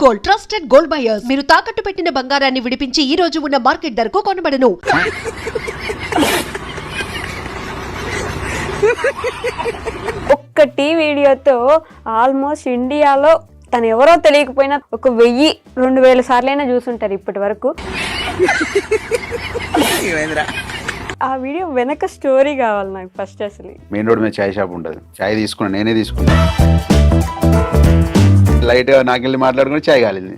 Gold, trusted gold buyers. మీరు తాకట్టు పెట్టిన బంగారాన్ని విడిపించి ఈ రోజు ఉన్న మార్కెట్ ధరకు కొనబడను. ఒక్కటి వీడియోతో ఆల్మోస్ట్ ఇండియాలో తను ఎవరో తెలియకపోయినా 1000-2000 సార్లైనా చూసుంటారు ఇప్పటి వరకు. ఆ వీడియో వెనక స్టోరీ కావాలి నాకు ఫస్ట్. అసలు మెయిన్ రోడ్ మీద చాయ్ షాప్ ఉంటుంది. చాయ్ తీసుకున్నా, నేనే తీసుకున్నా. లైట్ గా నాకెళ్ళి మాట్లాడుకుని చాయ్ కాలింది.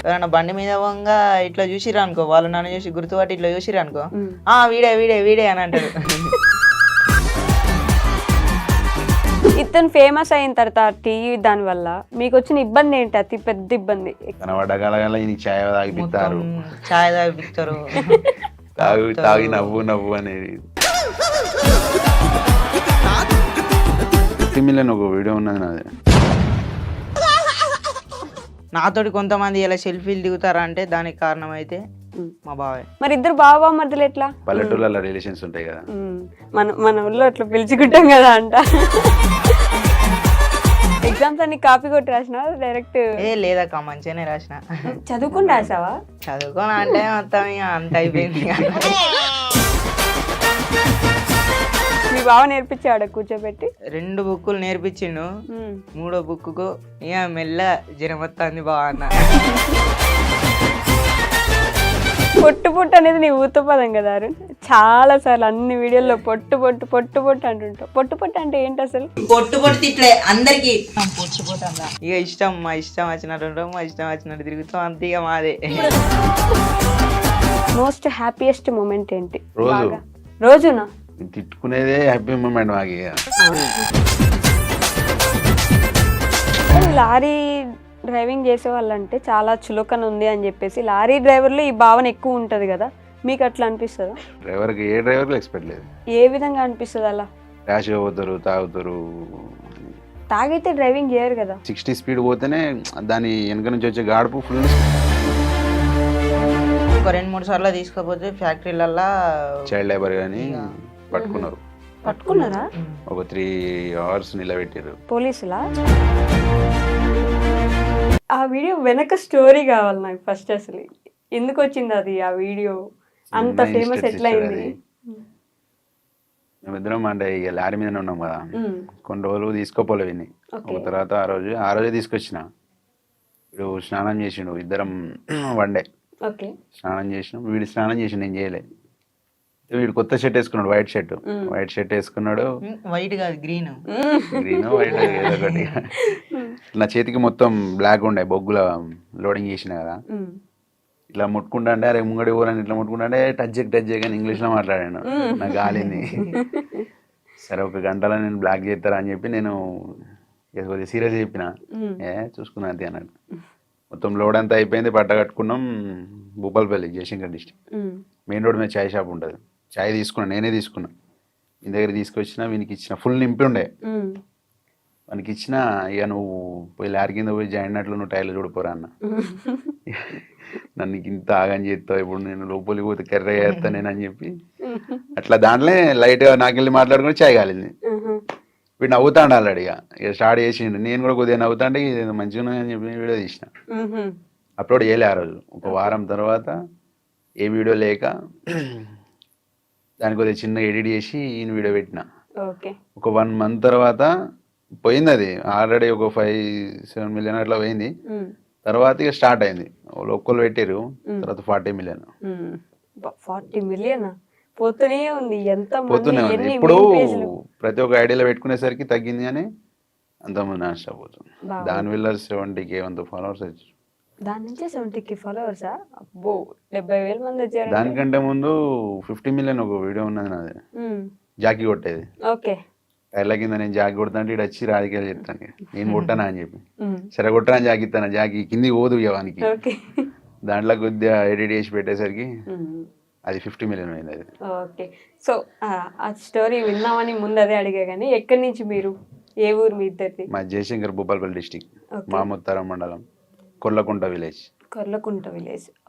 ఎవరన్నా బండి మీద పోగా ఇట్లా చూసిరా అనుకో, వాళ్ళు నన్ను చూసి గుర్తుపట్టి ఇట్లా చూసిరా అనుకో, వీడే వీడే వీడే అని అంటారు. ఇతను ఫేమస్ అయిన తర్వాత టీవీ దాని వల్ల మీకు వచ్చిన ఇబ్బంది ఏంటి? అతి పెద్ద ఇబ్బంది. కనబడ్డగల చాయ్ తాగిపిస్తారు, చాయ్ తాగిపిస్తారు, తాగి నవ్వు నవ్వు అనేది. ఒక వీడియో ఉన్నది నాది. నాతోటి కొంతమంది ఇలా సెల్ఫీలు దిగుతారా అంటే దానికి కారణం అయితే మా బాబాయ్. మరి ఇద్దరు బావ మధ్యలో ఎట్లా? పల్లెటూళ్ళ రిలేషన్స్ ఉంటాయి కదా, మన ఊళ్ళో అట్లా పిలుచుకుంటాం కదా అంట. ఎగ్జామ్స్ అన్ని కాపీ కొట్టి రాసిన డైరెక్ట్? లేదక్క, మంచిగానే రాసిన. చదువుకుని రాసావా? చదువుకోని అంటే మొత్తం ఇక అంత అయిపోయింది. మీ బావ నేర్పించాడు కూర్చోబెట్టి? 2 బుక్కులు నేర్పించిండు. 3వ బుక్కు ఇక మెల్ల జ్వరం వస్తుంది బావ అన్న. పొట్టు పొట్టు అనేది నీ ఊత పదం కదా అరుణ్. చాలా సార్లు అన్ని వీడియోల్లో పొట్టు పొట్టు పొట్టు పొట్టు అంటుంటావు. పొట్టు పొట్టు అంటే ఏంటి అసలు? పొట్టు పొట్టు తిట్లే అందరికి. ఇక ఇష్టం, మా ఇష్టం వచ్చినట్టు ఉంటాం, మా ఇష్టం వచ్చినట్టు తిరుగుతాం, అంతే ఇక మాదే. మోస్ట్ హ్యాపీయెస్ట్ మూమెంట్ ఏంటి? రోజునా తిట్టుకునేదే హ్యాపీ మూమెంట్ మాకు. లారీ డ్రైవింగ్ చేసే వాళ్ళంటే చాలా చులకన ఉంది అని చెప్పేసి లారీ డ్రైవర్లో ఈ భావన ఎక్కువ ఉంటుంది కదా, మీకు అట్లా అనిపిస్తుందా? డ్రైవర్కి ఏ డ్రైవర్కి ఎక్స్పెక్ట్ లేదు. ఏ విధంగా అనిపిస్తుంది అలా? ర్యాష్ పోతారు, తాగుతారు. తాగైతే డ్రైవింగ్ చేయరు కదా. 60 స్పీడ్ పోతేనే దాని వెనక నుంచి వచ్చే గాడుపు ఫుల్. ఒక 2-3 సార్లు తీసుకపోతే ఫ్యాక్టరీలల్లా చైల్డ్ లేబర్ కానీ పట్టుకున్నారు. పట్టుకున్నారా? ఒక 3 hours నిలబెట్టారు పోలీసులా? ఆ వీడియో వెనక స్టోరీ కావాలి నాకు ఫస్ట్. అసలు ఎందుకు వచ్చింది అది? ఆ వీడియో అంత ఫేమస్ ఎట్లా అయింది? మేమిద్దరం అంటే ఇక లారీ మీదనే ఉన్నాం కదా, కొన్ని రోజులు తీసుకోపోలే విని. ఒక తర్వాత ఆ రోజే తీసుకొచ్చిన. వీడు స్నానం చేసిండు, ఇద్దరం వన్డే స్నానం చేసినాం. వీడు స్నానం చేసి నేను చేయలే. వీడు కొత్త షర్ట్ వేసుకున్నాడు, వైట్ షర్ట్ వేసుకున్నాడు. వైట్ కాదు, గ్రీన్ వైట్ ఏదో ఒకటి. నా చేతికి మొత్తం బ్లాక్ ఉండే, బొగ్గుల లోడింగ్ చేసిన కదా. ఇట్లా ముట్టుకుంటా అంటే అరే ముంగడి ఊరని ఇట్లా ముట్టుకుంటా అంటే టచ్ చేయగానే ఇంగ్లీష్లో మాట్లాడాను. నాకు గాలింది. సరే 1 గంటలో నేను బ్లాక్ చేస్తారా అని చెప్పి నేను కొద్దిగా సీరియస్ చెప్పిన. చూసుకున్నా అంతే అన్నాడు. మొత్తం లోడ్ అంతా అయిపోయింది, పట్ట కట్టుకున్నాం. Bhupalpally, Jayashankar district. Main road మీద చాయ్ షాప్ ఉంటుంది. చాయ్ తీసుకున్నా, నేనే తీసుకున్నా. మీ దగ్గర తీసుకొచ్చిన, వీనికి ఇచ్చిన. ఫుల్ నింపి ఉండే. వానికి ఇచ్చిన. ఇక నువ్వు పోయి లారీ కింద పోయి జాయిన్ అయినట్లు నువ్వు టైర్లు చూడిపోరా అన్న. నన్ను ఇంత ఆగని చేస్తావు, ఇప్పుడు నేను లోపలికి పోతే కర్ర చేస్తా నేను అని చెప్పి అట్లా దాంట్లో లైట్గా నాకెళ్ళి మాట్లాడుకుని చాయ్ కాలింది. వీడు నవ్వుతాడు ఆల్రెడీ. ఇక స్టార్ట్ చేసిండు. నేను కూడా కొద్దిగా నవ్వుతాంటే ఇది మంచిగా ఉన్నదని చెప్పి వీడియో తీసిన. అప్లోడ్ చేయలే ఆ రోజు. ఒక వారం తర్వాత ఏ వీడియో లేక దానికి కొద్దిగా చిన్న ఎడిట్ చేసి ఈయన వీడియో పెట్టిన. ఒక 1 month తర్వాత పోయింది అది. ఆల్రెడీ ఒక 5-7 million అట్లా పోయింది. తర్వాత ఇక స్టార్ట్ అయింది. ఒక్కళ్ళు పెట్టారు, తర్వాత 40 million. 40 million పోతూనే ఉంది. పోతూనే ఉంది. ఇప్పుడు ప్రతి ఒక్క ఐడియాలో పెట్టుకునేసరికి తగ్గింది కానీ అంతమంది నాన్ స్టాప్ పోతుంది. దానివల్ల 70K ఫాలోవర్స్ వచ్చారు. దాని నుంచి 70K ఫాలోవర్సా? అబ్బో, 70,000 మంది వచ్చారు. దానికంటే ముందు 50 million ఒక వీడియో ఉన్నది నాది, జాకీ కొట్టేది. టైర్ల కింద నేను జాకీ కొడతాంటే ఇటు వచ్చి రాజకీయాలు చెప్తాను. నేను కొట్టానా అని చెప్పి, సరే కొట్టా అని జాకీ ఇస్తాను. జాకీ కింది పోదు ఇవ్వడానికి. దాంట్లో కొద్దిగా ఎడిట్ చేసి పెట్టేసరికి అది 50 million అయింది అది. ఓకే. సో ఆ స్టోరీ విన్నామని ముందు అదే అడిగా కానీ ఎక్కడి నుంచి మీరు? ఏ ఊరు మీ ఇద్దరిది? మా జయశంకర్, భూపాలపల్లి డిస్టిక్, మాముత్తరం మండలం, కొర్లకుంట విలేజ్.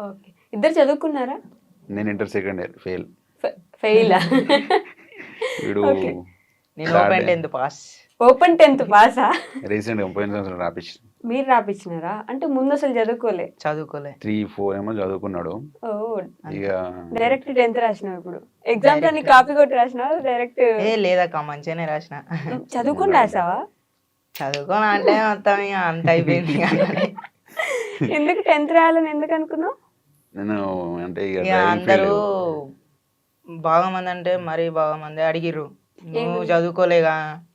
ఓకే. ఇద్దరు చదువుకున్నారా? నేను ఇంటర్ సెకండ్ ఇయర్ ఫెయిల్. ఫెయిలా? వీడు నేను open 10th pass. Open 10th పాసా? రీసెంట్గా పోయిన సంవత్సరం రాపించి మీరు రాపించినారా? అంటే ముందు అసలు చదువుకోలే? చదువుకోలే. 3-4 ఏమో చదువుకున్నాడు. ఓ ఇక డైరెక్ట్ 10th రాసినావు ఇప్పుడు? ఎగ్జామ్స్ అన్ని కాపీ కొట్టి రాసినావా డైరెక్ట్? లేదక్క మంచిగానే రాసిన. చదువుకొని రాసావా? చదువుకోని అంటే మొత్తం ఇక అంత అయిపోయింది. ఎందుకు 10th రాయాలని ఎందుకు అనుకున్నావు? నేను అంటే ఇక ఇక డ్రైవింగ్ అందరూ ఫీల్డ్ బాగా మంది అంటే మరీ బాగా మంది అడిగిర్రు, నువ్వు చదువుకోలేగా,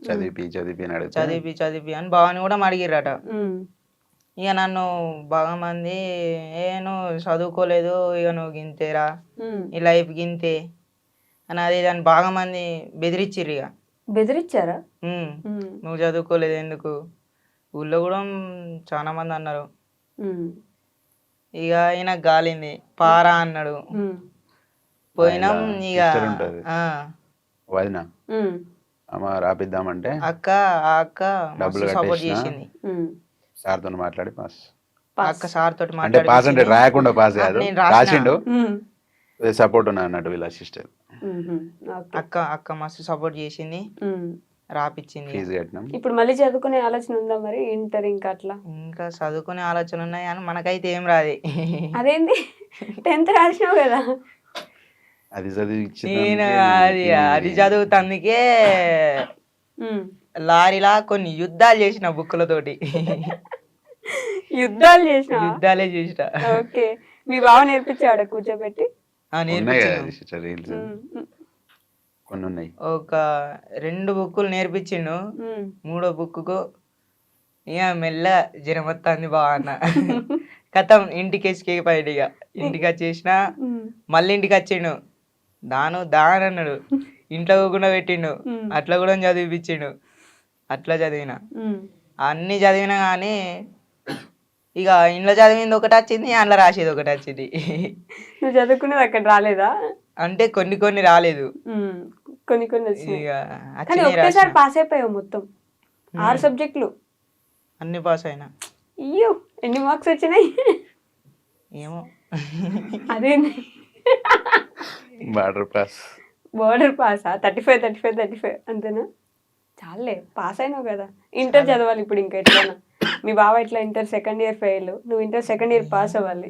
చదివి అని అడిగితే చదివి అని బావని కూడా అడిగిర్రట. ఉమ్, ఇక నన్ను బాగా మంది నువ్వు చదువుకోలేదు, ఇక నువ్వు గింతేరా, ఉమ్. ఈ లైఫ్ గింతే అని అది దాన్ని బాగా మంది బెదిరించిర్రు. ఇక బెదిరించారా? ఉమ్, ఉమ్, నువ్వు చదువుకోలేదు ఎందుకు, ఊళ్ళో కూడా చాలా మంది అన్నారు. ఉమ్, ఇక ఈయన గాలింది, పారా అన్నాడు. ఉమ్, పోయినాం. ఇక sister ఉంటది. ఆ, వదిన ఉమ్, అమ్మ రాపిద్దామంటే ఆ అక్క డబ్బులు సపోర్ట్ కట్టేసిన. చేసింది. ఉమ్. సార్తో మాట్లాడి పాస్. ఆ అక్క సార్ తోటి అంటే పాస్ అంటే మాట్లాడి రాయకుండా పాస్ కాదు, నేను రాసిన. రాసిండు. ఉమ్, సపోర్ట్ ఉన్నా అన్నట్టు వీళ్ళ సిస్టర్. ఉమ్, ఓకే. అక్క మస్తు సపోర్ట్ చేసింది, ఉమ్. రాపిచ్చింది. ఫీజు కట్టినాం. ఇప్పుడు మళ్ళీ చదువుకునే ఆలోచన ఉందా మరి? ఇంటర్ ఇంకా అట్లా? ఇంకా చదువుకునే ఆలోచన ఉన్నాయి కానీ మనకైతే ఏం రాదు. అదేంటి 10th రాసినావు కదా? అది చదివి నేను అది చదువుతందుకే ఉమ్. లారీలా కొన్ని యుద్ధాలు చేసిన బుక్కులతోటి. యుద్ధాలు చేసినా? యుద్ధాలే చేసిన. ఓకే. మీ బావ నేర్పించాడు కూర్చోబెట్టి? ఉన్నాయి కదా నేర్పించిండు. సిస్టర్ రీల్స్ ఉమ్, ఉమ్, కొన్ని ఉన్నాయి. ఒక 2 బుక్కులు నేర్పించిండు. ఉమ్. 3వ బుక్కు ఇక మెల్ల జ్వరం వస్తుంది బాగా అన్న. కథం ఇంటికి ఎస్కేప్ ఇక ఇంటికి వచ్చేసిన. ఉమ్. మళ్ళీ ఇంటికి వచ్చిండు, దాని అన్నాడు, ఇంట్లో కూడా పెట్టిండు, అట్లా కూడా చదివిపించిండు. అట్లా చదివిన, ఉమ్. అన్ని చదివినా కానీ ఇక ఇంట్లో చదివింది ఒకటి వచ్చింది, అందులో రాసేది ఒకటి వచ్చింది. నువ్వు చదువుకునేది అక్కడ రాలేదా? అంటే కొన్ని రాలేదు. ఉమ్. కొన్ని వచ్చినాయి. ఇక కానీ వచ్చినాయి ఒకేసారి రాసిన. పాస్ అయిపోయావు మొత్తం 6 సబ్జెక్టులు. అన్ని పాస్ అయినా. అయ్యో, ఎన్ని మార్క్స్ వచ్చినాయి? ఏమో అదేంది బార్డర్ పాస్. బోర్డర్ పాసా? 35 అంతేనా? చాలే, పాస్ అయినావు కదా. ఇంటర్ చదవాలి ఇప్పుడు ఇంకా ఎట్లైనా. మీ బావ ఇట్లా ఇంటర్ సెకండ్ ఇయర్ ఫెయిల్, నువ్వు ఇంటర్ సెకండ్ ఇయర్ పాస్ అవ్వాలి.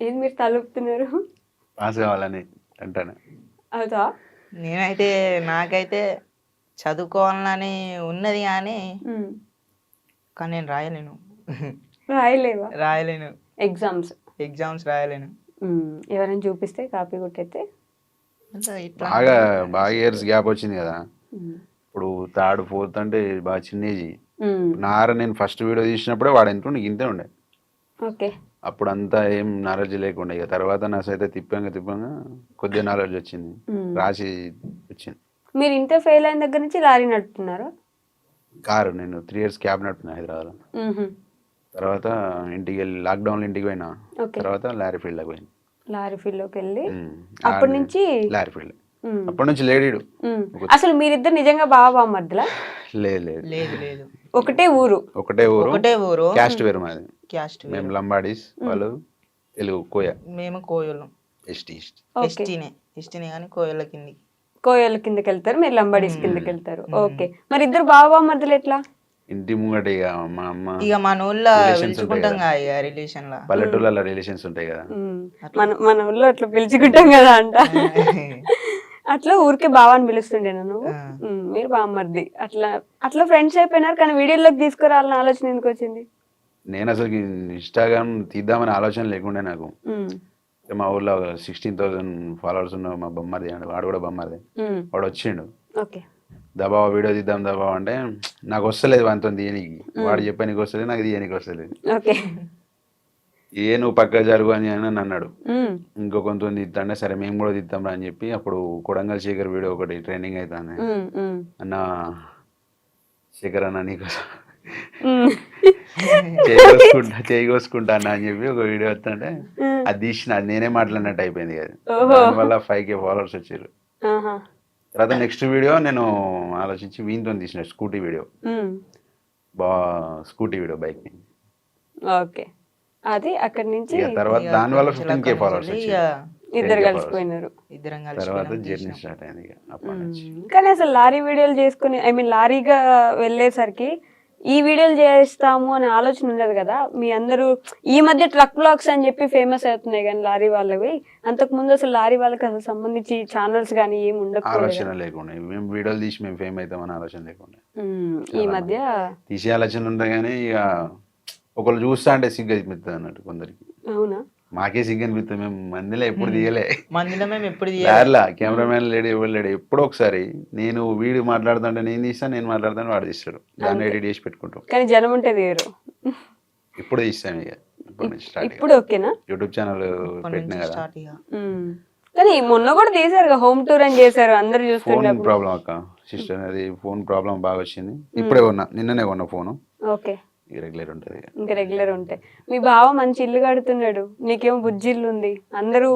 ఏది మీరు తలుపుతున్నారు? పాస్ కావాలని అంటాను. అవుతా? నాకైతే చదువుకోవాలని ఉన్నది కానీ నేను రాయలేను. రాయలేవా? రాయలేను, ఎగ్జామ్స్ రాయలేను. ఎవరైనా చూపిస్తే కాపీ కొట్టయితే? బాగా ఇయర్స్ గ్యాప్ వచ్చింది కదా. ఇప్పుడు 3rd 4th అంటే బాగా చిన్న ఏజ్. నేను ఫస్ట్ వీడియో తీసినప్పుడే వాడు ఎంత ఉండే, ఇంతే ఉండే. ఓకే. అప్పుడు అంతా ఏం నాలెడ్జ్ లేకుండా, ఇక తర్వాత నా సైతే తిప్పంగా కొద్దిగా నాలెడ్జ్ వచ్చింది, రాసి వచ్చింది. మీరు ఇంటర్ ఫెయిల్ అయిన దగ్గర నుంచి లారీ నడుపుతున్నారా? కారు నేను 3 years క్యాబ్ నడుపుతున్నా హైదరాబాద్లో. తర్వాత ఇంటికి వెళ్ళి లాక్డౌన్లో ఇంటికి పోయినా. తర్వాత లారీ ఫీల్డ్లోకి పోయినా. లారీ ఫీల్డ్లోకి వెళ్ళి అప్పటి నుంచి లారీ ఫీల్డ్ అప్పటి నుంచి లేడీడు. అసలు మీరిద్దరు నిజంగా బావ మధ్యలో? లేదు, ఒకటే ఊరు? ఒకటే ఊరు. క్యాస్ట్ వేరు మాది. మేము లంబాడీస్, వాళ్ళు తెలుగు కోయ. మేము కోయలం. ఎస్టీనే కానీ కోయల కిందకి వెళ్తారు, మీరు లంబాడీస్ కిందకి వెళ్తారు. ఓకే. మరి ఇద్దరు బావ మధ్యలో ఎట్లా? ఇంటి ముంగట ఇక మా అమ్మ ఇక మన ఊళ్ళో పిలుచుకుంటాం కదా, రిలేషన్ లా, పల్లెటూళ్ళ రిలేషన్స్ ఉంటాయి కదా. మన ఊళ్ళో అట్లా పిలుచుకుంటాం కదా అంట. అట్లా ఊరికే బావాని పిలుస్తుండే నన్ను. మీరు బామ్మర్ది అట్లా ఫ్రెండ్స్ అయిపోయినారు. కానీ వీడియోలోకి తీసుకురావాలని ఆలోచన ఎందుకు వచ్చింది? నేను అసలు ఇన్స్టాగ్రామ్ తీద్దామని ఆలోచన లేకుండే నాకు. మా ఊర్లో 16,000 followers ఉన్న మా బొమ్మది, వాడు కూడా బొమ్మది, వాడు వచ్చిండు. దబావ వీడియో తీద్దాం దబావ అంటే నాకు వస్తలేదు వానితో తీయనికి. వాడు చెప్పా నీకు వస్తలేదు, నాకు తీయనికి వస్తలేదు. నువ్వు పక్క జరుగు అని అన్నాడు. ఇంకో కొంత తీద్దాంటే సరే మేము కూడా తీద్దాం అని చెప్పి అప్పుడు కొడంగల్ శేఖర్ వీడియో ఒకటి ట్రెండింగ్ అవుతుంది. అన్న శేఖర్ అన్న నీకోసం చేయి కోసుకుంటా అన్న అని చెప్పి ఒక వీడియో వస్తుంటే అది తీసిన, అది నేనే మాట్లాడినట్టు అయిపోయింది కదా. దానివల్ల 5K followers వచ్చారు. తర్వాత నెక్స్ట్ వీడియో నేను ఆలోచించి వీనితో తీసిన స్కూటీ వీడియో బైక్. ఓకే. అది అక్కడి నుంచి తర్వాత దానివల్ల 15K followers వచ్చారు. ఇద్దరు 10K కలిసిపోయినారు. ఇద్దరం తర్వాత కలిసి జర్నీ స్టార్ట్ అయింది ఇక అప్పటి నుంచి. కానీ అసలు లారీ వీడియోలు చేసుకుని లారీగా వెళ్ళేసరికి ఈ వీడియోలు చేస్తాము అనే ఆలోచన ఉండదు కదా. మీ అందరూ ఈ మధ్య ట్రక్ బ్లాగ్స్ అని చెప్పి ఫేమస్ అవుతున్నాయి కానీ లారీ వాళ్ళవి, అంతకు ముందు అసలు లారీ వాళ్ళకి అసలు సంబంధించి ఛానల్స్ కానీ ఏమి ఉండకపోలేదు. ఆలోచన లేకుండా మేము వీడియోలు తీసి మేము ఫేమ్ అవుతామని ఆలోచన లేకుండా ఈ మధ్య తీసే ఆలోచన ఉంటాయి కానీ ఇక ఒకళ్ళు చూస్తా అంటే సిగ్గు అనిపిస్తుంది అన్నట్టు కొందరికి. అవునా? మాకే సిగ్గు అనిపిస్తుంది. మేము మందిలో ఎప్పుడు తీయలే, మందిలో మేము ఎప్పుడు లారీలా కెమెరామెన్ లేడు ఎవరు లేడు. ఎప్పుడో ఒకసారి నేను వీడియో మాట్లాడుతుంటే నేను తీస్తాను, నేను మాట్లాడుతాను వాడు తీస్తాడు, దాన్ని ఎడిట్ చేసి పెట్టుకుంటాం. కానీ జనం ఉంటే తీయరు. ఇప్పుడు తీస్తాం ఇక ఇప్పటి నుంచి స్టార్ట్. ఇప్పుడు ఓకేనా? యూట్యూబ్ ఛానల్ పెట్టినా కదా. స్టార్ట్ ఇక కానీ మొన్న కూడా తీసారు, హోమ్ టూర్ అని చేశారు, అందరు ఫోన్ చూస్తున్నారు. ప్రాబ్లం అక్క, సిస్టర్ అది ఫోన్ ప్రాబ్లం బాగా వచ్చింది. ఇప్పుడే కొన్నా, నిన్ననే కొన్నా ఫోను. ఓకే, రెగ్యులర్ ఉంటుంది ఇక. ఇంకా రెగ్యులర్ ఉంటాయి. మీ బావ మంచి ఇల్లు కడుతున్నాడు, నీకేమో బుజ్జి ఇల్లు ఉంది, అందరూ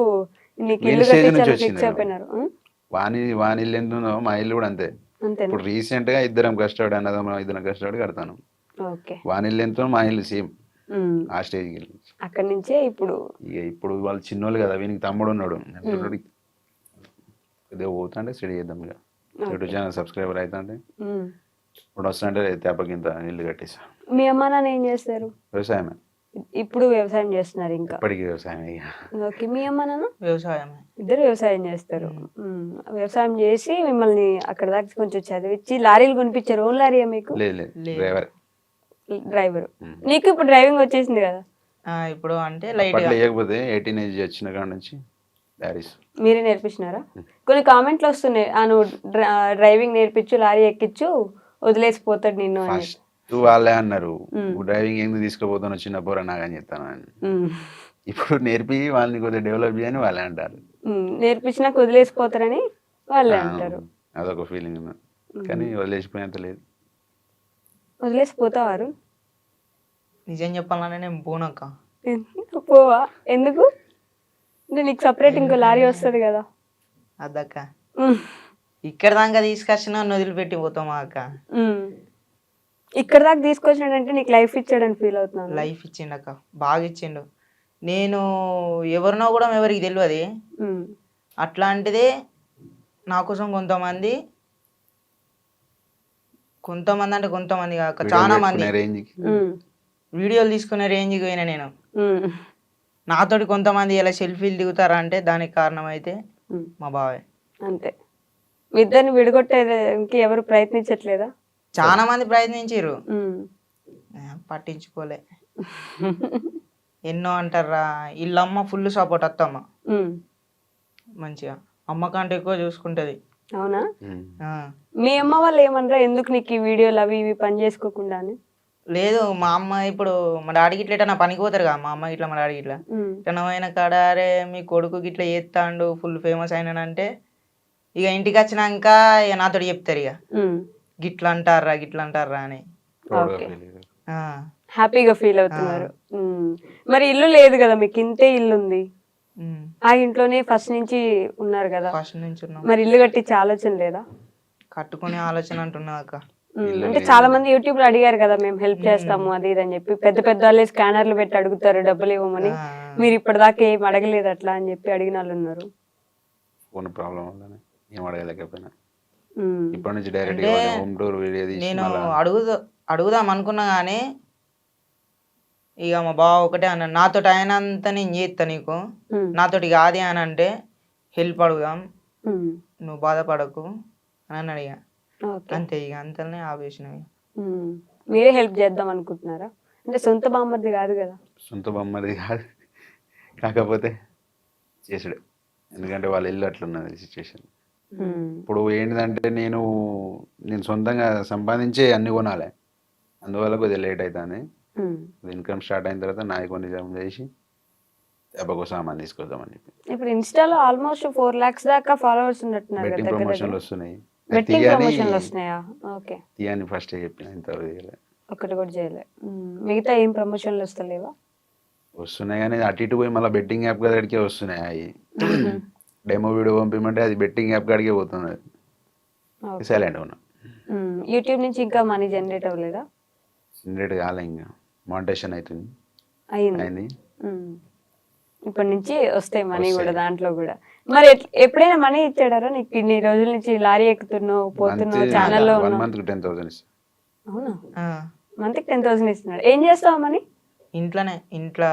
నీకు ఇల్లు స్టేజ్ నుంచి కట్టించాలని వచ్చింది ఫిక్స్ అయిపోయినారు. వాని ఇల్లు ఎంత ఉందో మా ఇల్లు కూడా అంతే. అంతేనా? ఇప్పుడు రీసెంట్ గా ఇద్దరం కష్టపడి అన్నదమ్ములం ఇద్దరం కష్టపడి కడతాను. ఓకే, వాని ఇల్లు ఎంతో మా ఇల్లు సేమ్ ఆ స్టేజ్కి వెళ్ళి. అక్కడి నుంచే ఇప్పుడు ఇక ఇప్పుడు వాళ్ళు చిన్నోళ్ళు కదా, వీనికి తమ్ముడు ఉన్నాడు. ఇదే పోతుంటే స్టడీ చేద్దాం ఇక. యూట్యూబ్ ఛానల్ సబ్స్క్రైబర్ అవుతుంటే ఇప్పుడు వస్తుంటే తేపకింత ఇల్లు కట్టేసా. మీ అమ్మ నాన్న ఏం చేస్తారు? వ్యవసాయమే, ఇప్పుడు వ్యవసాయం చేస్తున్నారు ఇంకా? ఇప్పటికీ వ్యవసాయం ఇక. ఓకే, మీ అమ్మ నాన్న వ్యవసాయమే, ఇద్దరు వ్యవసాయం చేస్తారు. వ్యవసాయం చేసి మిమ్మల్ని అక్కడ దాకా కొంచెం చదివించి లారీలు కొనిపించారు. ఓన్ లారీయా మీకు? లేదు లేదు, డ్రైవర్. డ్రైవర్. నీకు ఇప్పుడు డ్రైవింగ్ వచ్చేసింది కదా? ఇప్పుడు అంటే లైట్ అప్పట్లో లేకపోతే 18 ఏజ్ వచ్చిన కాడ నుంచి లారీస్ మీరే నేర్పించినారా? కొన్ని కామెంట్లు వస్తున్నాయి, నువ్వు డ్రైవింగ్ నేర్పించు, లారీ ఎక్కించు, వదిలేసిపోతాడు నిన్ను అని. ఫస్ట్ వాళ్ళే అన్నారు, డ్రైవింగ్ ఎందుకు తీసుకుపోతాను చిన్న పోరా నాకని చెప్తాను అని. ఇప్పుడు నేర్పి వాళ్ళని కొద్దిగా డెవలప్ చేయని వాళ్ళే అంటారు. నేర్పించినాక వదిలేసిపోతారని వాళ్ళే అంటారు. అదొక ఫీలింగ్. కానీ వదిలేసిపోయేంత లేదు. వదిలేసిపోతావారు? నిజం చెప్పాలనే నేను పోనక్క. పోవా? ఎందుకు? అంటే నీకు సపరేట్ ఇంకో లారీ వస్తుంది కదా. అద్దక్క ఇక్కడ దాకా తీసుకొచ్చిన వదిలిపెట్టి పోతామా అక్క? ఇక్కడ దాకా తీసుకొచ్చినాడంటే నీకు లైఫ్ ఇచ్చాడని ఫీల్ అవుతున్నాను. లైఫ్ ఇచ్చిండక్క, బాగా ఇచ్చిండు. నేను ఎవరినో కూడా ఎవరికి తెలియదు. అట్లాంటిదే నా కోసం కొంతమంది అంటే కొంతమంది కాక చాలా మంది వీడియోలు తీసుకునే రేంజ్కి పోయినా నేను. నాతోటి కొంతమంది ఇలా సెల్ఫీలు దిగుతారా అంటే దానికి కారణం అయితే మా బావే. అంతే. మీ ఇద్దరిని విడగొట్టేదానికి ఎవరు ప్రయత్నించట్లేదా? చాలా మంది ప్రయత్నించారు, పట్టించుకోలే. ఎన్నో అంటారా, వీళ్ళమ్మ ఫుల్ సపోర్ట్, అత్తమ్మ మంచిగా అమ్మ కంటే ఎక్కువ చూసుకుంటది. అవునా? మీ అమ్మ వాళ్ళు ఏమనరా ఎందుకు నీకు ఈ వీడియోలు అవి ఇవి పని చేసుకోకుండా అని? లేదు, మా అమ్మ ఇప్పుడు మా డాడీకి ఇట్లా నా పనికి పోతారు కదా, మా అమ్మ ఇట్లా మా డాడీకి ఇట్లా ఇట్లా కాడ అరే మీ కొడుకు ఇట్లా చేస్తాడు ఫుల్ ఫేమస్ అయినాడంటే ఇక ఇంటికి వచ్చినాక ఇక నాతో చెప్తారు ఇక గిట్లా అంటారా అని. హ్యాపీగా ఫీల్ అవుతున్నారు. మరి ఇల్లు లేదు కదా మీకు, ఇంతే ఇల్లు ఉంది, ఆ ఇంట్లోనే ఫస్ట్ నుంచి ఉన్నారు కదా. ఫస్ట్ నుంచి ఉన్నాం. మరి ఇల్లు కట్టించే ఆలోచన లేదా? కట్టుకునే ఆలోచన అంటున్నా అక్క. అంటే చాలా మంది యూట్యూబ్ లో అడిగారు కదా, మేము హెల్ప్ చేస్తాము అది ఇది అని చెప్పి, పెద్ద పెద్ద వాళ్ళే స్కానర్లు పెట్టి అడుగుతారు డబ్బులు ఇవ్వమని. మీరు ఇప్పటిదాకా ఏం అడగలేదు అట్లా అని చెప్పి అడిగిన వాళ్ళు ఉన్నారు. ఫోన్ ప్రాబ్లం వల్లనే ఏం అడగలేకపోయినా. ఇప్పటి నుంచి డైరెక్ట్ హోమ్ టూర్ వీడియో తీసి నేను అడుగుదాం అనుకున్నా కానీ ఇక మా బావ ఒకటే అన్నాడు, నాతోటి అయినంత నేను చేస్తా, నీకు నాతోటి కాదే అని అంటే హెల్ప్ అడుగుదాం, నువ్వు బాధపడకు అని అడిగా. అంతే, ఇక అంతనే ఆపేసినవి. మీరే హెల్ప్ చేద్దాం అనుకుంటున్నారా? అంటే సొంత బామ్మర్ది కాదు కదా. సొంత బామ్మర్ది కాదు, కాకపోతే చేసుడే. ఎందుకంటే వాళ్ళ ఇల్లు అట్లున్నది సిచ్యువేషన్. ఇప్పుడు ఏంటిదంటే నేను సొంతంగా సంపాదించే అన్ని కొనాలి, అందువల్ల కొద్దిగా లేట్ అవుతుంది. ఇన్కమ్ స్టార్ట్ అయిన తర్వాత నాయి కొన్ని జమ చేసి ఎప్పకో సామాన్ తీసుకొద్దామని చెప్పి. ఇప్పుడు ఇన్స్టాలో ఆల్మోస్ట్ 4 lakhs దాకా ఫాలోవర్స్ ఉన్నట్టున్నారు కదా. బెట్టింగ్ ప్రమోషన్లు వస్తున్నాయి. బెట్టింగ్ ప్రమోషన్లు వస్తున్నాయా? ఓకే, తీయని ఫస్ట్ చెప్పిన, ఇంతవరకు చేయలే, ఒకటి కూడా చేయలే. మిగతా ఏం ప్రమోషన్లు వస్తలేవా? వస్తున్నాయి కానీ అటు ఇటు పోయి మళ్ళీ బెట్టింగ్ యాప్ కాడికే వస్తున్నాయి. అవి డెమో వీడియో పంపిమంటే అది బెట్టింగ్ యాప్ కాడికే పోతుంది. సైలెంట్ ఉన్నా. యూట్యూబ్ నుంచి ఇంకా మనీ జనరేట్ అవ్వలేదా? జనరేట్ కాలే, ఇంకా మానిటైజేషన్ అవుతుంది అయింది. ఇప్పటి నుంచి వస్తాయి మనీ కూడా వస్తాయి. దాంట్లో కూడా. మరి ఎప్పుడైనా మనీ ఇచ్చాడారా నీకు? ఇన్ని రోజుల నుంచి లారీ ఎక్కుతున్నావు, పోతున్నావు, ఛానల్లో 1 ఉన్నావు. month కి 10,000 ఇస్తా. అవునా? ఆ, మంత్కి 10,000 ఇస్తున్నాడు. ఏం చేస్తావు మనీ? ఇంట్లోనే ఇంట్లో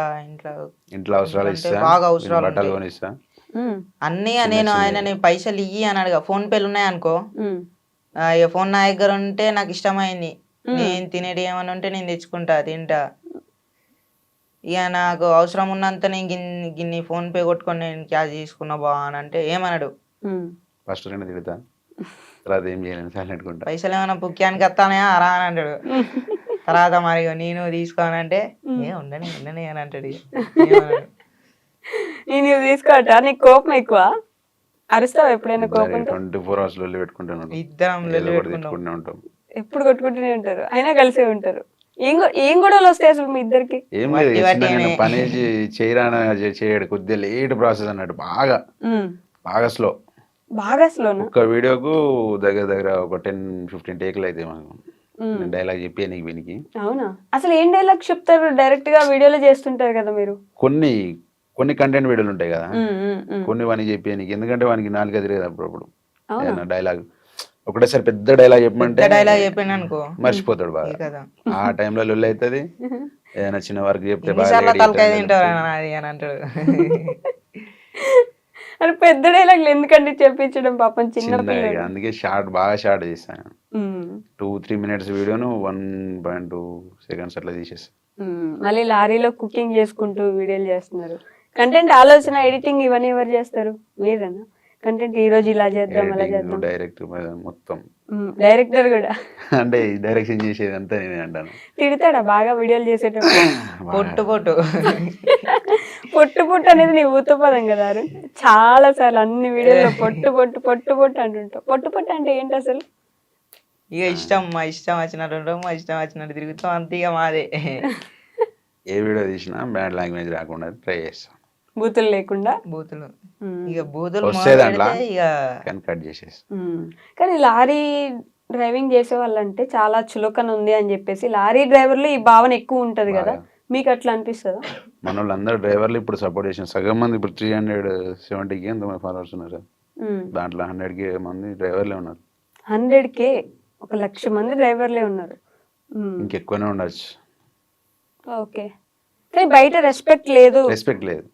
ఇంట్లో అవసరాలు అంటే ఇస్తా, బాగా అవసరాలు బట్టలు ఉంటాయి. కొనిస్తా. అన్నీ నేను ఆయనని పైసలు ఇయ్యి అని అడగా. ఫోన్ పేలు ఉన్నాయి అనుకో, ఇక ఫోన్ నా దగ్గర ఉంటే నాకు ఇష్టమైంది, నేను తినేది ఏమని ఉంటే నేను తెచ్చుకుంటా, తింటా. ఇక నాకు అవసరం ఉన్నంత నేను గిన్ని ఫోన్ పే కొట్టుకొని నేను క్యాష్ తీసుకున్నా బా అని అంటే ఏమన్నాడు. ఫస్ట్ 2 తిడతా, తర్వాత ఏం చేయలేను, సైలెంట్ గా ఉంటా. పైసలు ఏమైనా పుక్యానికి వస్తానే అరా అని అంటాడు. తర్వాత మరి ఇగో నేను తీసుకోనంటే ఏ ఉండని ఉండని అని అంటాడు. ఏమన్నాడు. నేను తీసుకోవటా? నీకు కోపం ఎక్కువ? అరుస్తావు ఎప్పుడైనా కోపం? 24 hours లొల్లి పెట్టుకుంటాను, ఇద్దరం ఏదో లొల్లి ఒకటి పెట్టుకుంటాం. తిట్టుకుంటూనే ఉంటాం. ఎప్పుడు కొట్టుకుంటూనే ఉంటారు, అయినా కలిసే ఉంటారు. ఏం గొడవలు వస్తాయి అసలు మీ ఇద్దరికి? ఏం లేదు, వట్టి చిన్న వట్టిగానే. నేను పని చేయరాన చేయడు, కొద్దిగా లేట్ ప్రాసెస్ అన్నట్టు, బాగా బాగా స్లో. బాగా స్లోనా? ఒక్క వీడియోకు దగ్గర ఒక 10-15 టేకులు అయితే మనకు. నేను డైలాగ్ చెప్పి నీకు వీనికి అవునా? అసలు ఏం డైలాగ్ చెప్తారు? డైరెక్ట్ గా వీడియోలో చేస్తుంటారు కదా మీరు. కొన్ని కంటెంట్ వీడియోలు ఉంటాయి కదా, కొన్ని వానికి చెప్పి నీకు, ఎందుకంటే వానికి 4 తిరగదు అప్పుడప్పుడు ఏదైనా డైలాగ్. ఒకటేసారి పెద్ద డైలాగ్ చెప్పమంటే డైలాగ్ చెప్పిండు అనుకో మర్చిపోతాడు బాగా. కదా ఆ టైంలో లొల్లి అవుతుంది. ఏదైనా చిన్న వర్క్ చెప్తే ఎన్నిసార్లు బాగా తలకాయ తింటారు అది అని అంటాడు. అని పెద్ద డైలాగ్లు ఎందుకంటే చెప్పించడం, పాపం చిన్న చిన్న పిల్లలు. అందుకే బాగా షార్ట్ చేస్తాను. 2-3 minutes వీడియోను 1.2 seconds అట్లా తీసేస్తాను. మళ్ళీ లారీలో కుకింగ్ చేసుకుంటూ వీడియోలు చేస్తున్నారు. కంటెంట్ ఆలోచన, ఎడిటింగ్ ఇవన్నీ ఎవరు చేస్తారు? మీరేనా? కంటెంట్ ఈ రోజు ఇలా చేద్దాం, అలా చేద్దాం. డైరెక్ట్ మొత్తం, డైరెక్టర్ కూడా అంటే డైరెక్షన్ చేసేది అంతా నేనే అంటాను. తిడతాడా బాగా వీడియోలు చేసేటప్పుడు? పొట్టు పొట్టు పొట్టు పొట్టు అనేది నీ ఊతపదం కదా అరుణ్. చాలా సార్లు అన్ని వీడియోలో పొట్టు పొట్టు పొట్టు పొట్టు అంటుంటావు. పొట్టు పొట్టు అంటే ఏంటి అసలు? ఇక మా ఇష్టం వచ్చినట్టు ఉంటాం, మా ఇష్టం వచ్చినట్టు తిరుగుతాం, అంతే ఇక మాదే. ఏ వీడియో తీసినా బ్యాడ్ లాంగ్వేజ్ రాకుండా ట్రై చేస్తాను, బూతులు లేకుండా. బూతులు ఇక బూతులు వస్తే దాంట్లో ఇక కానీ కట్ చేసేసి. కానీ లారీ డ్రైవింగ్ చేసే వాళ్ళంటే చాలా చులకన ఉంది అని చెప్పేసి లారీ డ్రైవర్లు ఈ భావన ఎక్కువ ఉంటది కదా, మీకు అట్లా అనిపిస్తుందా? మన వాళ్ళందరూ డ్రైవర్లు ఇప్పుడు సపోర్ట్ చేసిన సగం మంది ఇప్పుడు 370K ఎంతమంది ఫాలోవర్స్ ఉన్నారు, దాంట్లో 100K మంది డ్రైవర్లే ఉన్నారు. 100K 1,00,000 మంది డ్రైవర్లే ఉన్నారు. ఇంకెక్కువనే ఉండొచ్చు. ఓకే, కానీ బయట రెస్పెక్ట్ లేదు. రెస్పెక్ట్ లేదు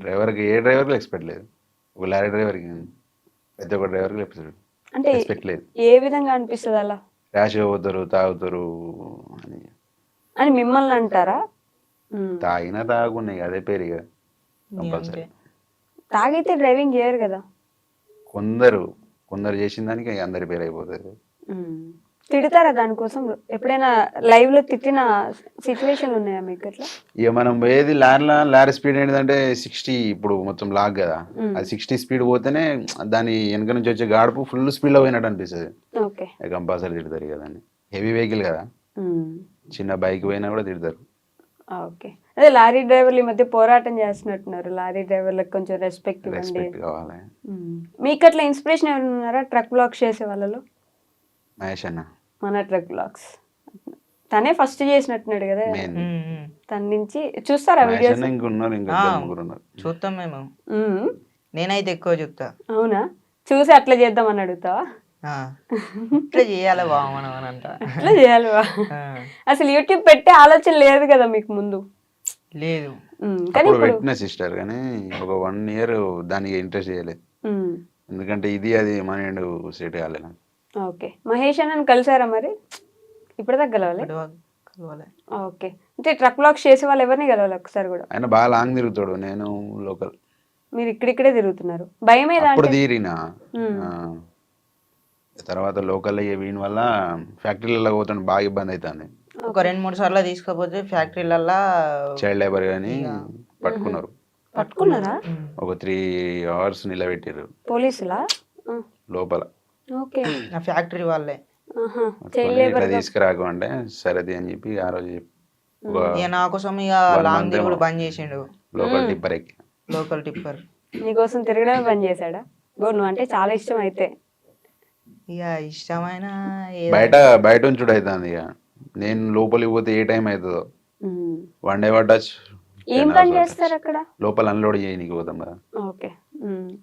డ్రైవర్కి, ఏ డ్రైవర్కి రెస్పెక్ట్ లేదు. ఒక లారీ డ్రైవర్కి, ప్రతి ఒక్క డ్రైవర్కి అంటే రెస్పెక్ట్ లేదు. ఏ విధంగా అనిపిస్తుంది అలా? ర్యాష్గా పోతారు, తాగుతారు అని మిమ్మల్ని అంటారా? తాగినా తాగున్నాయి అదే పేరు ఇక కంపల్సరీ. తాగైతే డ్రైవింగ్ చేయరు కదా. కొందరు చేసిన దానికి ఇక అందరి పేరు అయిపోతుంది. తిడతారా దానికోసం? ఎప్పుడైనా లైవ్ లో తిట్టిన సిచ్యువేషన్ ఉన్నాయా మీకు అట్లా? ఇక మనం పోయేది లారీ స్పీడ్ ఏంటంటే 60, ఇప్పుడు మొత్తం లాగ్ కదా, అది 60 స్పీడ్ పోతేనే దాని వెనక నుంచి వచ్చే గాడుపు ఫుల్ స్పీడ్ లో పోయినట్టు అనిపిస్తుంది. ఓకే, కంపల్సరీ తిడతారు కదా, హెవీ వెహికల్ కదా, చిన్న బైక్ పోయినా కూడా తిడతారు. ఓకే, అదే లారీ డ్రైవర్లు ఈ మధ్య పోరాటం చేస్తున్నట్టున్నారు, లారీ డ్రైవర్లకు కొంచెం రెస్పెక్ట్ ఇవ్వండి. రెస్పెక్ట్ కావాలి. మీకు అట్లా ఇన్స్పిరేషన్ ఎవరు ఉన్నారా ట్రక్ బ్లాగ్స్ చేసే వాళ్ళలో? మహేష్ అన్న, మన ట్రక్ బ్లాగ్స్ తనే ఫస్ట్ చేసినట్టున్నాడు కదా, మెయిన్ తన నుంచి చూస్తారా మహేష్ వీడియోస్? అన్న ఇంకున్నారు, ఇంకా ముగ్గురు ఉన్నారు. చూస్తాం మేము, నేనైతే ఎక్కువ చూస్తా. అవునా? చూసి అట్లా చేద్దాం అని అడుగుతావా? ఇట్లా చేయాలి బా మనం అని అంట. అట్లా చేయాలి బా. అసలు యూట్యూబ్ పెట్టే ఆలోచన లేదు కదా మీకు ముందు? లేదు, కానీ అప్పుడు ఇప్పుడు పెట్టిన సిస్టర్, కానీ ఒక 1 year దానికి ఇంట్రెస్ట్ చేయలేదు, ఎందుకంటే ఇది అది మైండ్ సెట్ కాలేదు. ఓకే, మహేష్ అన్నని కలిసారా మరి? ఇప్పటిదాకా కలవాలి. కలవాలి. ఓకే, అంటే ట్రక్ బ్లాగ్స్ చేసే వాళ్ళు ఎవరిని కలవాలి ఒకసారి కూడా? ఆయన బాగా లాంగ్ తిరుగుతాడు, నేను లోకల్. మీరు ఇక్కడిక్కడే తిరుగుతున్నారు, భయం ఏదా? అప్పుడు తీరినా తర్వాత లోకల్ వీని వల్ల ఫ్యాక్టరీలలో పోతాను, బాగా ఇబ్బంది అవుతుంది. ఒక 2-3 సార్లు తీసుకపోతే ఫ్యాక్టరీలల్లో చైల్డ్ లేబర్ కానీ పట్టుకున్నారు. పట్టుకున్నారా? ఒక 3 hours నిలబెట్టారు పోలీసులా? లోపల. ఓకే, ఫ్యాక్టరీ వాళ్ళే ఇట్లా తీసుకురాకు అంటే సరేది అని చెప్పి ఆ రోజు ఇక నా కోసం ఇక లాంగ్ తిరుగుడు బంద్ చేసిండు. లోకల్ టిప్పర్ ఎక్కి, లోకల్ టిప్పర్ నీకోసం తిరగడమే బంద్ చేశాడా? నువ్వు అంటే చాలా ఇష్టం అయితే. ఇక ఇష్టమైన బయట ఉంచుడు అవుతుంది. ఇక నేను లోపలికి పోతే ఏ టైం అవుతుందో, 1 day పట్టచ్చు, ఏం పని చేస్తారు అక్కడ? లోపల అన్లోడ్ చేయనీకి పోతాం కదా. ఓకే.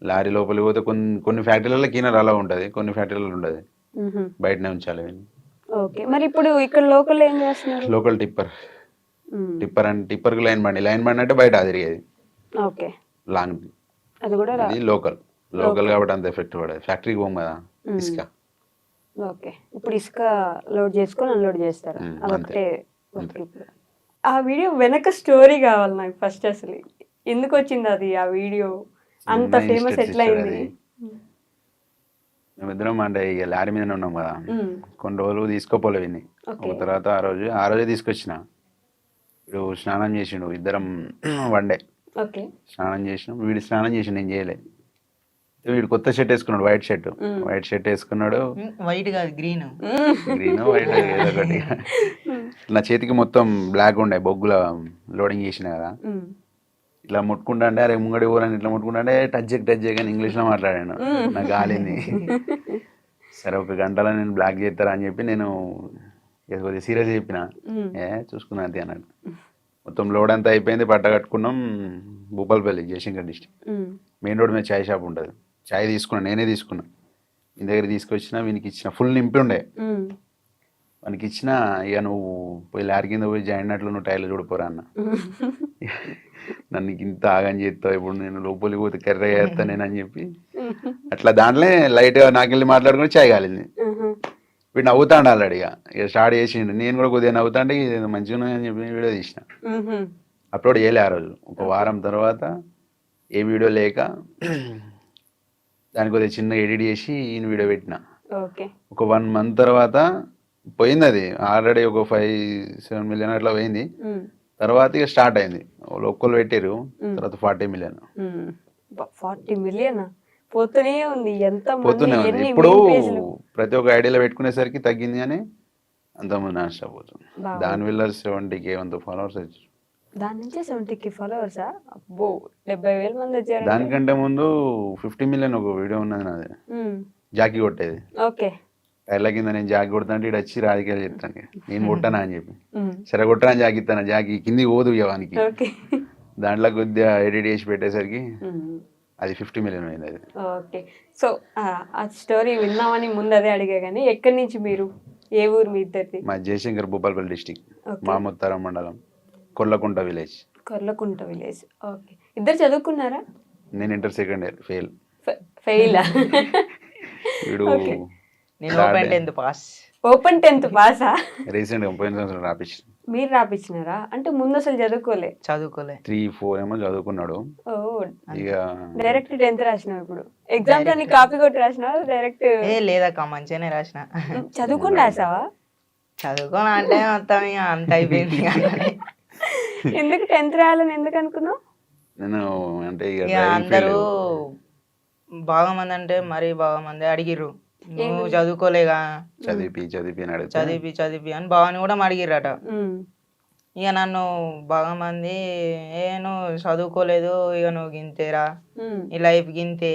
లారీ లోపలికి పోతే కొన్ని ఫ్యాక్టరీలలో క్లీనర్ అలా ఉంటుంది, కొన్ని ఫ్యాక్టరీలలో ఉండదు, బయటనే ఉంచాలి. ఓకే. మరి ఇప్పుడు ఇక్కడ లోకల్ ఏం చేస్తున్నారు? లోకల్ టిప్పర్ అంటే టిప్పర్కి లైన్ బండి అంటే బయట తిరిగేది ఓకే. లాంగ్. అది కూడా ఇది లోకల్ కాబట్టి అంత ఎఫెక్ట్ పడదు. ఫ్యాక్టరీకి పోం కదా ఇసుక. ఓకే. ఇప్పుడు ఇసుక లోడ్ చేసుకొని అన్లోడ్ చేస్తారు, అదొకటే వర్క్ ఇప్పుడు. ఆ వీడియో వెనక స్టోరీ కావాలి నాకు ఫస్ట్. అసలు ఎందుకు వచ్చింది అది, ఆ వీడియో అంత ఫేమస్ ఎట్లా అయింది? మేమిద్దరం అంటే ఇక లారీ మీదనే ఉన్నాం కదా, కొన్ని రోజులు తీసుకోపోలే విని. ఒక తర్వాత ఆ రోజే తీసుకొచ్చిన. ఇప్పుడు స్నానం చేసిండు, ఇద్దరం వన్డే ఓకే. స్నానం చేసినాం. వీడు స్నానం చేసి నేను చేయలేదు. వీడు కొత్త షర్ట్ వేసుకున్నాడు, వైట్ షర్ట్ వేసుకున్నాడు. వైట్ కాదు, గ్రీన్ వైట్ ఏదో ఒకటి. నా చేతికి మొత్తం బ్లాక్ ఉండే, బొగ్గుల లోడింగ్ చేసిన కదా. ఇట్లా ముట్టుకుంటా అంటే అరే ముంగడి ఊరని ఇట్లా ముట్టుకుంటా అంటే టచ్ కానీ ఇంగ్లీష్లో మాట్లాడాను. నాకు గాలింది. సరే ఒక గంటలో నేను బ్లాక్ చేస్తారా అని చెప్పి నేను కొద్దిగా సీరియస్ చెప్పిన. చూసుకున్నా అంతే అన్నాడు. మొత్తం లోడ్ అంతా అయిపోయింది, పట్ట కట్టుకున్నాం. Bhupalpally, Jayashankar district main road మీద చాయ్ షాప్ ఉంటుంది. చాయ్ తీసుకున్నా, నేనే తీసుకున్నా. మీ దగ్గర తీసుకొచ్చిన, వీనికి ఇచ్చిన. ఫుల్ నింపి ఉండే వానికి ఇచ్చిన. ఇక నువ్వు పోయి లారీ కింద పోయి జాయినట్లు నువ్వు టైర్లు చూడిపోరా అన్న. నన్ను ఇంత ఆగని చేస్తావు, ఇప్పుడు నేను లోపలికి పోతే కర్ర చేస్తా నేను అని చెప్పి అట్లా దాంట్లో లైట్గా నాకెళ్ళి మాట్లాడుకుని చాయ్ కాలింది. వీడు నవ్వుతాండు ఆల్రెడీ. ఇక స్టార్ట్ చేసిండు. నేను కూడా కొద్దిగా నవ్వుతాంటే ఇది మంచిగా ఉన్నాయని చెప్పి వీడియో తీసిన. అప్లోడ్ చేయలే ఆ రోజు. ఒక వారం తర్వాత ఏ వీడియో లేక దానికి కొద్దిగా చిన్న ఎడిట్ చేసి ఈయన వీడియో పెట్టిన. ఒక 1 month తర్వాత పోయింది అది. ఆల్రెడీ ఒక 5-7 million అట్లా పోయింది. తర్వాత ఇక స్టార్ట్ అయింది. ఒక్కళ్ళు పెట్టారు, తర్వాత 40 million. 40 million పోతూనే ఉంది. ఎంత పోతూనే ఉంది. ఇప్పుడు ప్రతి ఒక్క ఐడియాలో పెట్టుకునేసరికి తగ్గింది, కానీ అంతమంది నాశనం పోతుంది. దానివల్ల 70K ఫాలోవర్స్ వచ్చారు. దాని నుంచి 70K ఫాలోవర్సా? అబ్బో, 70,000 మంది వచ్చారు. దానికంటే ముందు 50 million ఒక వీడియో ఉన్నది నాది, జాకీ కొట్టేది. ఓకే. టైర్ల కింద నేను జాకీ కొడతానంటే ఇటు వచ్చి రాజకీయాలు చెప్తాను, నేను కొట్టానా అని చెప్పి. సరే కొట్టరా జాకీ ఇస్తాను, జాకీ కింది పోదు ఇవ్వడానికి. దాంట్లో కొద్దిగా ఎడిట్ చేసి పెట్టేసరికి అది 50 million అయింది అది. ఓకే. సో ఆ స్టోరీ విన్నామని ముందు అదే అడిగా, కానీ ఎక్కడి నుంచి మీరు, ఏ ఊరు మీ ఇద్దరిది? మా జయశంకర్, భూపాలపల్లి డిస్టిక్, మాముత్తారం మండలం, కొర్లకుంట విలేజ్. ఓకే. ఇద్దరు చదువుకున్నారా? నేను ఇంటర్ సెకండ్ ఇయర్ ఫెయిల్. వీడు ఓపెన్ 10th పాసా? రీసెంట్ గా పోయిన సంవత్సరం రాపించిన. మీరు రాపించినారా? అంటే ముందు అసలు చదువుకోలే? 3-4 ఏమో చదువుకున్నాడు. ఇక డైరెక్ట్ 10th రాసినావు. ఇప్పుడు ఎగ్జామ్స్ అన్ని కాపీ కొట్టి రాసినావు డైరెక్ట్? లేదక్క, మంచిగానే రాసిన. చదువుకుని రాసావా? చదువుకోని అంటే మొత్తం అంత అయిపోయింది. ఎందుకు 10th రాయాలని ఎందుకు అనుకున్నావు? నేను అంటే అందరూ బాగా మంది అంటే మరీ బాగా మంది అడిగిర్రు, నువ్వు చదువుకోలేగా, చదివి అని బావని కూడా అడిగిర్రట. ఇక నన్ను బాగా మంది నువ్వు చదువుకోలేదు, ఇక నువ్వు గింతేరా, ఈ లైఫ్ గింతే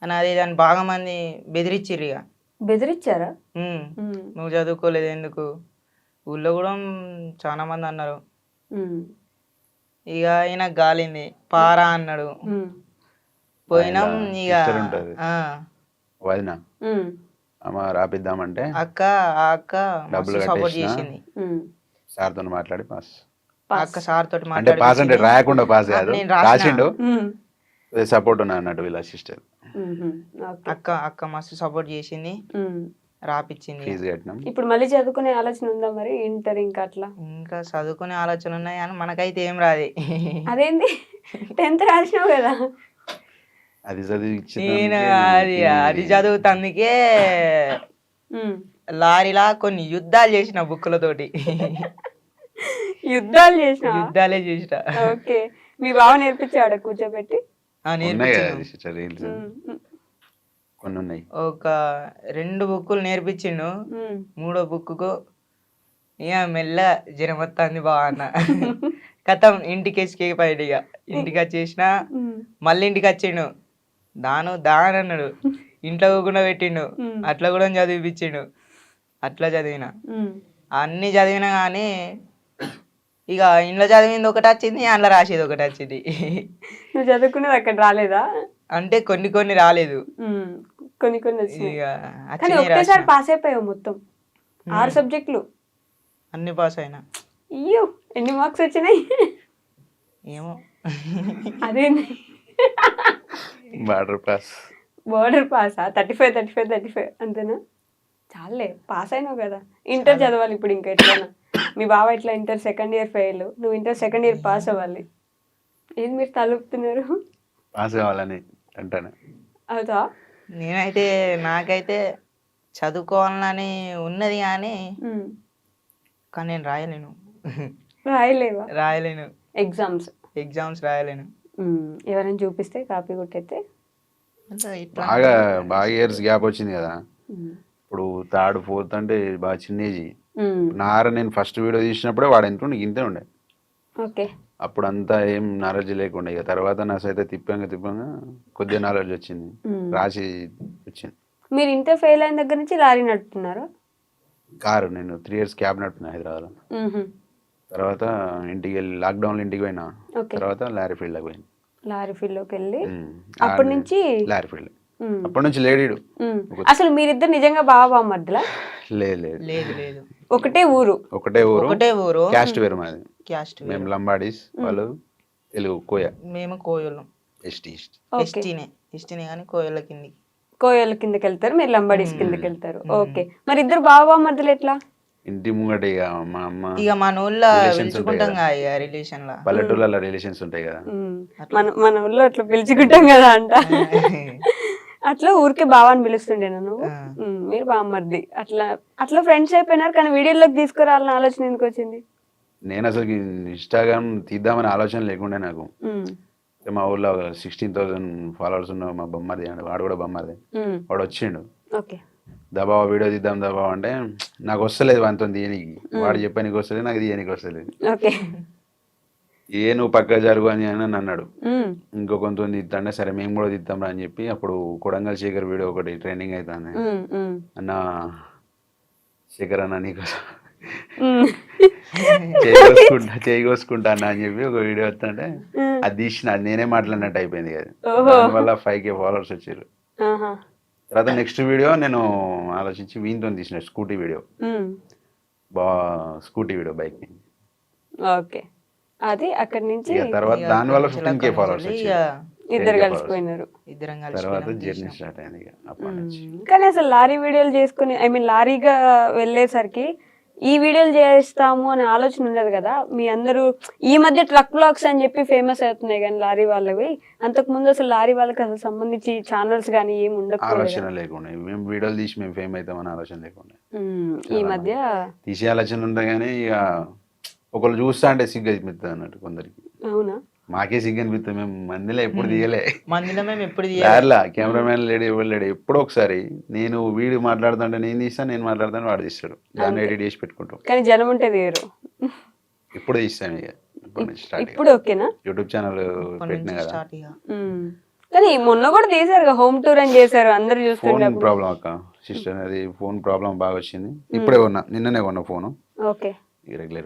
అని అది దాన్ని బాగా మంది బెదిరించిర్రు. ఇక బెదిరించారా? నువ్వు చదువుకోలేదు ఎందుకు, ఊళ్ళో కూడా చాలా మంది అన్నారు. ఇక ఈయన గాలింది, పారా అన్నాడు. పోయినాం. ఇక రాపిద్దామంటే అక్క డబ్బులు సపోర్ట్ చేసింది. సార్ తో మాట్లాడి పాస్. అక్క సార్ తోటి అంటే పాస్ అంటే రాయకుండా పాస్ కాదు, రాసిండు. సపోర్ట్ ఉన్నా అన్నట్టు వీళ్ళ సిస్టర్. అక్క మస్తు సపోర్ట్ చేసింది, రాపిచ్చింది. ఫీజు కట్టినాం. ఇప్పుడు మళ్ళీ చదువుకునే ఆలోచన ఉందా మరి? ఇంటర్ ఇంకా అట్లా ఇంకా చదువుకునే ఆలోచన ఉన్నాయి, కానీ మనకైతే ఏం రాదు. అదేంటి? 10th రాసినావు కదా. అది చదివి నేను అది చదువుతందుకే లారీలా కొన్ని యుద్ధాలు చేసిన బుక్కులతోటి. యుద్ధాలే చేసిన. ఓకే. మీ బావ నేర్పించాడు కూర్చోబెట్టి? కొన్ని ఉన్నాయి. ఒక 2 బుక్కులు నేర్పించిండు. 3వ బుక్కు ఇక మెల్ల జనమొత్తాంది బాగా అన్న. కథం ఇంటికి ఎస్కేపోయాడు. ఇక ఇంటికి వచ్చేసిన, మళ్ళీ ఇంటికి వచ్చిండు. దాని అన్నాడు, ఇంట్లో కూడా పెట్టిండు. అట్లా కూడా చదివిపించిండు. అట్లా చదివిన, అన్ని చదివినా కానీ ఇక ఇంట్లో చదివింది ఒకటి వచ్చింది అందులో రాసేది ఒకటి వచ్చింది. నువ్వు చదువుకునేది అక్కడ రాలేదా? అంటే కొన్ని కొన్ని రాలేదు, కొన్ని కొన్ని వచ్చినాయి. ఇక కానీ వచ్చినాయి ఒకేసారి రాసిన. పాస్ అయిపోయావు మొత్తం 6 సబ్జెక్టులు. అన్ని పాస్ అయినా. అయ్యో ఎన్ని మార్క్స్ వచ్చినాయి? ఏమో అదేంది బార్డర్ పాస్. బోర్డర్ పాసా? 35 అంతేనా? చాలే పాస్ అయినావు కదా. ఇంటర్ చదవాలి ఇప్పుడు ఇంకా ఎట్లైనా. మీ బావ ఇట్లా ఇంటర్ సెకండ్ ఇయర్ ఫెయిల్, నువ్వు ఇంటర్ సెకండ్ ఇయర్ పాస్ అవ్వాలి. ఏది మీరు తలుపుతున్నారు? పాస్ కావాలని అంటాను. అవుతా? నేనైతే నాకైతే చదువుకోవాలని ఉన్నది కానీ కానీ నేను రాయలేను. రాయలేవా? రాయలేను, ఎగ్జామ్స్ రాయలేను. ఎవరైనా చూపిస్తే కాపీ కొట్టయితే అంటే ఇట్లా బాగా ఇయర్స్ గ్యాప్ వచ్చింది కదా. ఇప్పుడు థర్డ్ ఫోర్త్ అంటే బాగా చిన్న ఏజ్. నేను ఫస్ట్ వీడియో తీసినప్పుడే వాడు ఎంత ఉండే ఇంతే ఉండే. ఓకే. అప్పుడు అంతా ఏం నాలెడ్జ్ లేకుండా, ఇక తర్వాత నా సైతే తిప్పంగా కొద్దిగా నాలెడ్జ్ వచ్చింది, రాసి వచ్చింది. మీరు ఇంటర్ ఫెయిల్ అయిన దగ్గర నుంచి లారీ నడుపుతున్నారా? కారు నేను 3 years క్యాబ్ నడుపుతున్నా హైదరాబాద్లో. తర్వాత ఇంటికి వెళ్ళి లాక్డౌన్లో ఇంటికి పోయినా. తర్వాత లారీ ఫీల్డ్లోకి పోయింది. లారీ ఫీల్డ్ లోకి వెళ్ళి అప్పటి నుంచి లారీ ఫీల్డ్ అప్పటి నుంచి లేడీడు. అసలు మీరిద్దరు నిజంగా బావ మధ్యలో? లేదు లేదు ఒకటే ఊరు? ఒకటే ఊరు. క్యాస్ట్ వేరు మాది. క్యాస్ట్ మేము లంబాడీస్, వాళ్ళు తెలుగు కోయ. మేము కోయలం. ఎస్టీనే కానీ కోయల కిందికి. కోయల కిందకి వెళ్తారు, మీరు లంబాడీస్ కిందకి వెళ్తారు. ఓకే. మరి ఇద్దరు బావ మధ్యలో ఎట్లా? ఇంటి ముంగట ఇక మా అమ్మ ఇక మన ఊళ్ళో పిలుచుకుంటాం కదా రిలేషన్ లా, పల్లెటూళ్ళ రిలేషన్స్ ఉంటాయి కదా. మన ఊళ్ళో అట్లా పిలుచుకుంటాం కదా అంట. అట్లా ఊరికే బావ అని పిలుస్తుండే నువ్వు, మీరు బామ్మర్ది. అట్లా ఫ్రెండ్స్ అయిపోయినారు. కానీ వీడియోలోకి తీసుకురావాలని ఆలోచన ఎందుకు వచ్చింది? నేను అసలు ఇన్స్టాగ్రామ్ తీద్దామని ఆలోచన లేకుండే నాకు. మా ఊళ్ళో 16,000 ఫాలోవర్స్ ఉన్న మా బొమ్మది, వాడు కూడా బొమ్మది, వాడు వచ్చిండు. ఓకే. దబావ వీడియో తీద్దాం దబావ అంటే నాకు వస్తలేదు వానితో తీయనికి. వాడు చెప్పానికి వస్తలేదు, నాకు తీయనికి వస్తలేదు. ఓకే. నువ్వు పక్క జరుగు అని అని అన్నాడు. ఇంకో కొంత తీద్దాంటే సరే మేము కూడా తీద్దాం రా అని చెప్పి అప్పుడు కొడంగల్ శేఖర్ వీడియో ఒకటి ట్రైనింగ్ అవుతుంది. అన్న శేఖర్ అన్న నీకోసం చేయకోసుకుంటా అన్న అని చెప్పి ఒక వీడియో వస్తుంటే అది తీసిన, అది నేనే మాట్లాడినట్టు అయిపోయింది కదా. దానివల్ల 5K ఫాలోవర్స్ వచ్చారు. తర్వాత నెక్స్ట్ వీడియో నేను ఆలోచించి వీనితో తీసిన స్కూటీ వీడియో, బైక్. ఓకే. అది అక్కడి నుంచి తర్వాత దాని వల్ల 15K ఫాలోవర్స్ వచ్చారు. ఇద్దరు కలిసిపోయినారు. తర్వాత జర్నీ స్టార్ట్ అయింది ఇక అప్పటి నుంచి. కానీ అసలు లారీ వీడియోలు చేసుకుని లారీగా వెళ్ళేసరికి ఈ వీడియోలు చేస్తాము అనే ఆలోచన ఉండదు కదా. మీ అందరూ ఈ మధ్య ట్రక్ బ్లాగ్స్ అని చెప్పి ఫేమస్ అవుతున్నాయి కానీ లారీ వాళ్ళవి, అంతకు ముందు అసలు లారీ వాళ్ళకి అసలు సంబంధించి ఛానల్స్ కానీ ఏమి ఉండదు. ఆలోచన లేకుండా మేము వీడియోలు తీసి మేము ఫేమ్ అవుతామని ఆలోచన లేకుండా ఈ మధ్య తీసే ఆలోచన ఉంటాయి. కానీ ఇక ఒకళ్ళు చూస్తా అంటే సిగ్గు అయిపోతుంది అన్నట్టు కొందరికి. అవునా? మాకే సిగ్గు అనిపిస్తుంది. మేము మందిలో ఎప్పుడు తీయలే, కెమెరామ్యాన్ లేడు, ఎవరు లేడు. ఎప్పుడో ఒకసారి నేను వీడియో మాట్లాడుతుంటే నేను తీస్తాను, నేను మాట్లాడుతాను వాడు తీస్తాడు, దాన్ని ఎడిట్ చేసి పెట్టుకుంటాం. కానీ జనం ఉంటే తీయరు. ఇప్పుడు తీస్తాను ఇక ఇప్పుడు ఓకేనా? యూట్యూబ్ ఛానల్ పెట్టినా కదా. కానీ మొన్న కూడా తీసారు, హోమ్ టూర్ అని చేశారు, అందరు చూస్తుంటే. ఫోన్ ప్రాబ్లం అక్క, సిస్టర్, అది ఫోన్ ప్రాబ్లం బాగా వచ్చింది. ఇప్పుడే కొన్నా, నిన్ననే కొన్నా ఫోను. ఓకే. రెగ్యులర్